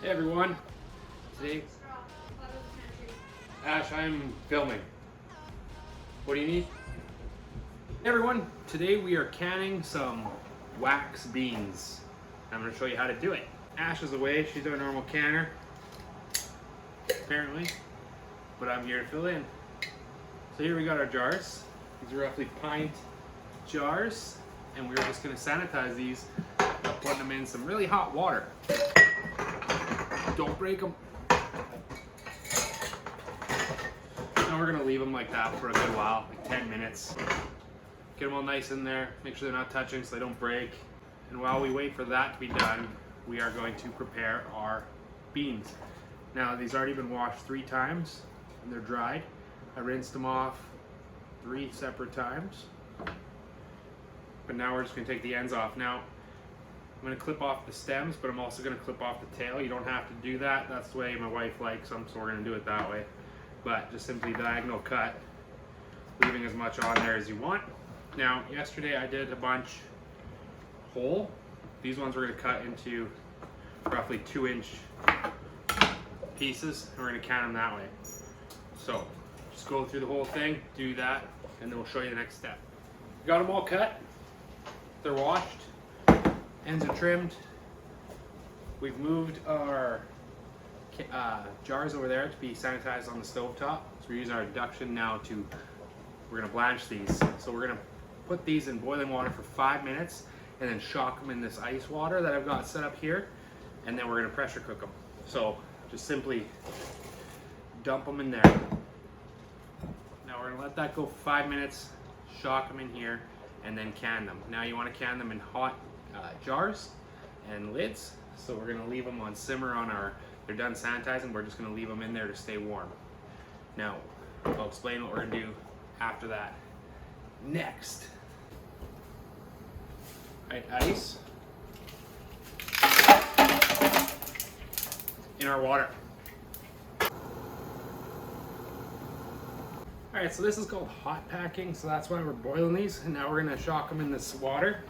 Hey everyone, today, Ash, I'm filming. What do you need? Hey everyone, today we are canning some wax beans. I'm going to show you how to do it. Ash is away, she's our normal canner, apparently, but I'm here to fill in. So here we got our jars. These are roughly pint jars, and we're just going to sanitize these by putting them in some really hot water. Don't break them. Now we're gonna leave them like that for a good while, like 10 minutes. Get them all nice in there, make sure they're not touching so they don't break. And while we wait for that to be done, we are going to prepare our beans. Now these already been washed 3 times and they're dried. I rinsed them off 3 separate times. But now we're just gonna take the ends off. Now, I'm going to clip off the stems, but I'm also going to clip off the tail. You don't have to do that. That's the way my wife likes them, so we're going to do it that way. But just simply diagonal cut, leaving as much on there as you want. Now, yesterday I did a bunch whole. These ones we're going to cut into roughly 2-inch pieces, and we're going to can them that way. So, just go through the whole thing, do that, and then we'll show you the next step. Got them all cut. They're washed. Ends are trimmed. We've moved our jars over there to be sanitized on the stove top. So we're using our induction now we're gonna blanch these. So we're gonna put these in boiling water for 5 minutes and then shock them in this ice water that I've got set up here. And then we're gonna pressure cook them. So just simply dump them in there. Now we're gonna let that go for 5 minutes, shock them in here, and then can them. Now you wanna can them in hot jars and lids, so we're going to leave them on simmer on they're done sanitizing. We're just going to leave them in there to stay warm. Now I'll explain what we're going to do after that. Next, ice in our water. Alright, so this is called hot packing, so that's why we're boiling these, and now we're going to shock them in this water.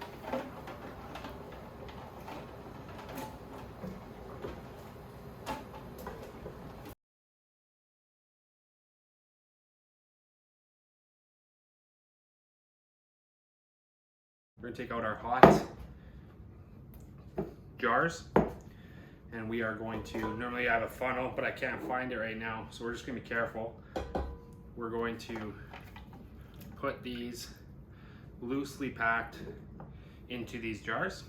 We're going to take out our hot jars, and we are going to, normally I have a funnel, but I can't find it right now, so we're just going to be careful. We're going to put these loosely packed into these jars.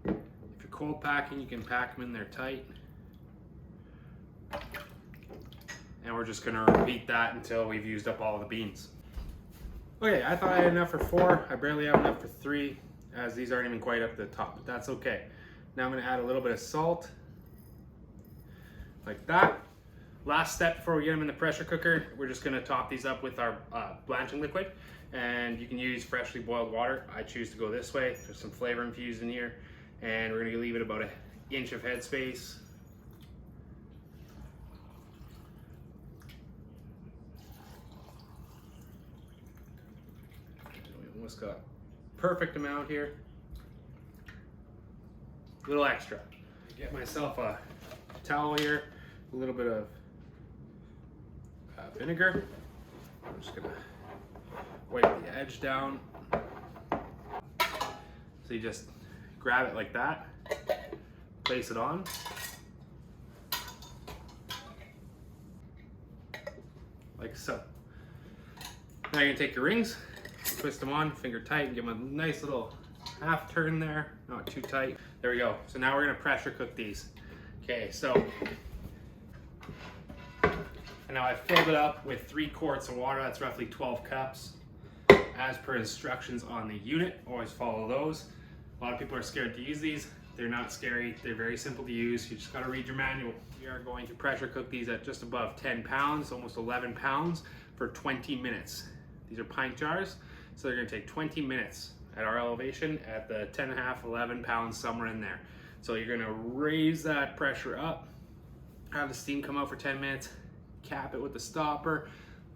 If you're cold packing, you can pack them in there tight. And we're just going to repeat that until we've used up all the beans. Okay, I thought I had enough for 4. I barely have enough for 3, as these aren't even quite up to the top, but that's okay. Now I'm going to add a little bit of salt, like that. Last step before we get them in the pressure cooker, we're just going to top these up with our blanching liquid, and you can use freshly boiled water. I choose to go this way. There's some flavor infused in here, and we're going to leave it about 1 inch of headspace. Almost got perfect amount here. A little extra. Get myself a towel here, a little bit of vinegar. I'm just gonna wipe the edge down. So you just grab it like that, place it on. Like so. Now you're gonna take your rings, twist them on, finger tight, and give them a nice little half turn there, not too tight. There we go. So now we're gonna pressure cook these. Okay, so, and now I've filled it up with 3 quarts of water. That's roughly 12 cups. As per instructions on the unit, always follow those. A lot of people are scared to use these. They're not scary. They're very simple to use. You just gotta read your manual. We are going to pressure cook these at just above 10 pounds, almost 11 pounds, for 20 minutes. These are pint jars, so they're gonna take 20 minutes at our elevation at the 10.5, 11 pounds, somewhere in there. So you're gonna raise that pressure up, have the steam come out for 10 minutes, cap it with the stopper,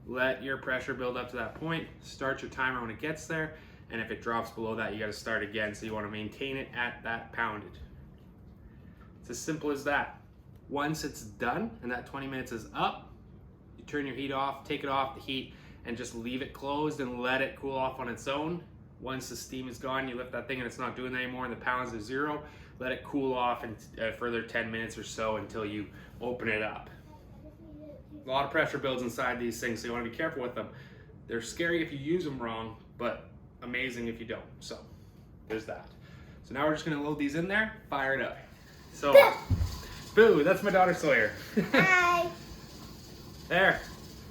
let your pressure build up to that point, start your timer when it gets there, and if it drops below that, you gotta start again. So you wanna maintain it at that poundage. It's as simple as that. Once it's done and that 20 minutes is up, you turn your heat off, take it off the heat, and just leave it closed and let it cool off on its own. Once the steam is gone, you lift that thing and it's not doing that anymore and the pounds are 0, let it cool off in a further 10 minutes or so until you open it up. A lot of pressure builds inside these things, so you want to be careful with them. They're scary if you use them wrong, but amazing if you don't. So there's that. So now we're just gonna load these in there, fire it up. So, Boo, that's my daughter Sawyer. Hi. There.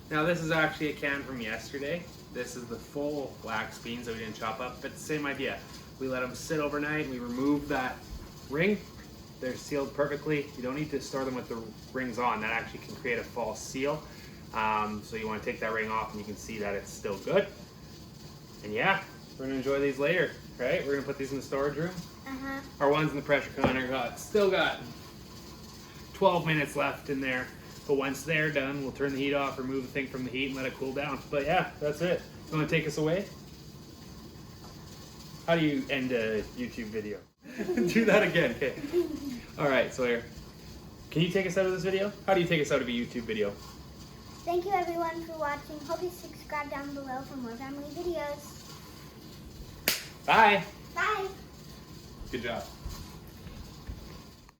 Now this is actually a can from yesterday. This is the full wax beans that we didn't chop up, but the same idea. We let them sit overnight, we remove that ring. They're sealed perfectly. You don't need to store them with the rings on. That actually can create a false seal. So you want to take that ring off and you can see that it's still good. And yeah, we're gonna enjoy these later, right? We're gonna put these in the storage room. Our ones in the pressure canner still got 12 minutes left in there. But once they're done, we'll turn the heat off, remove the thing from the heat and let it cool down. But yeah, that's it. You wanna take us away? How do you end a YouTube video? Do that again, okay. All right, Sawyer. Can you take us out of this video? How do you take us out of a YouTube video? Thank you everyone for watching. Hope you subscribe down below for more family videos. Bye. Bye. Good job.